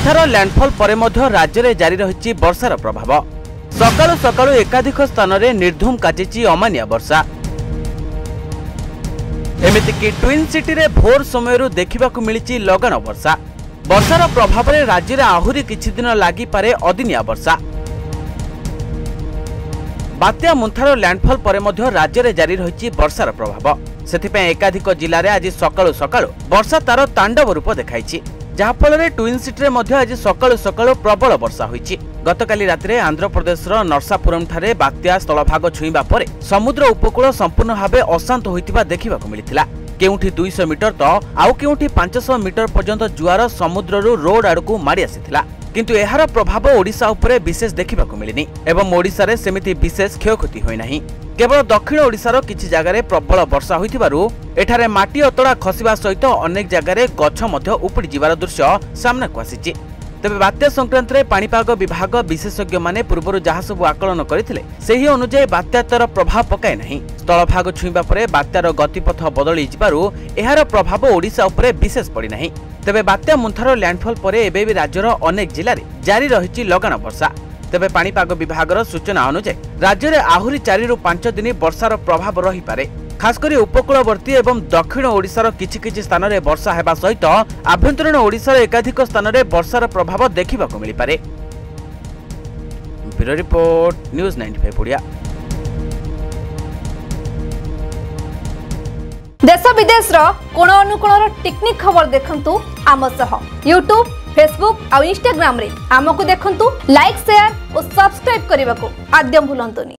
मुंथार landfall पर मध्य राज्य में जारी रही वर्षार प्रभाव। सकाळु सकाळु एकाधिक स्थान में निर्धूम काटिची अमानिया वर्षा। एमितिकी ट्विन सिटी रे भोर समय देखा मिली लगाण वर्षा। वर्षार प्रभाव में राज्य में आहुरी किछि दिन लागि पारे अदिनिया वर्षा। बात्या मुंथार लैंडफॉल पर मध्य राज्य में जारी रही वर्षार प्रभाव। सेथिपे एकाधिक जिले में आज सकाळु सकाळु वर्षा तार तांडव रूप देखाई, जहाँफल ट्विन सिटी रे मध्य आज सकाळु सकाळु प्रबल वर्षा होईछि। गतकाली रातिरे आंध्र प्रदेश नरसापुरम ठारे बात्या स्थलभाग छुईबा परे समुद्र उपकूल संपूर्ण भावे अशांत होइतिबा देखिबाकू मिलिथिला। केउठी 200 मीटर तो आउ केउठी 500 मीटर पर्यंत जुआर समुद्ररू रोड आड़कू माड़ी आसीथिला, किंतु एहार प्रभाव ओडिशा उपरे विशेष देखिबाकू मिलिनी एवं ओडिशा रे सेमिति विशेष क्षयक्षति होई नाही। केवल दक्षिण ओडिशार किछि जगार प्रबल वर्षा होइतिबारु एठारे माटी अतड़ा खसिबा सहित अनेक जगार गछ मध्य उपुड़ी जिबार दृश्य सामना को आसीछि। तेबे बात्या संक्रांत रे पाणीपाग विभाग विशेषज्ञ माने पूर्व जहाँ सब आकलन करथिले सेही अनुसार बात्या तर प्रभाव पकाय नाही। स्थलभाग छुईबा परे बात्यार गतिपथ बदली जिबारु एहार प्रभाव ओडिशा उपरे विशेष पड़ी नाही। तेबे बात्या मुंथार लैंडफॉल परे एबे भी राज्यर अनेक जिले में जारी रही लगाण वर्षा। तेबे पाणीपाग विभागर सूचना अनुसार राज्य में आहुरी 4 ରୁ 5 दिन वर्षार प्रभाव रही पारे। खासकर उपकूलवर्ती एवं दक्षिण ओडिशार किछि स्थान में वर्षा हेबा सहित आभ्यंतरीण ओडिशार एकाधिक स्थान में वर्षार प्रभाव देखिबाकू मिली पारे। Bureau report news 95 Odia. देश विदेश कोण अनुकोण टेक्निक खबर देखंतु आम सह यूट्यूब फेसबुक और इंस्टाग्राम रे आमको देखंतु लाइक शेयर और सब्सक्राइब करने को आद्य भूलंतुनी।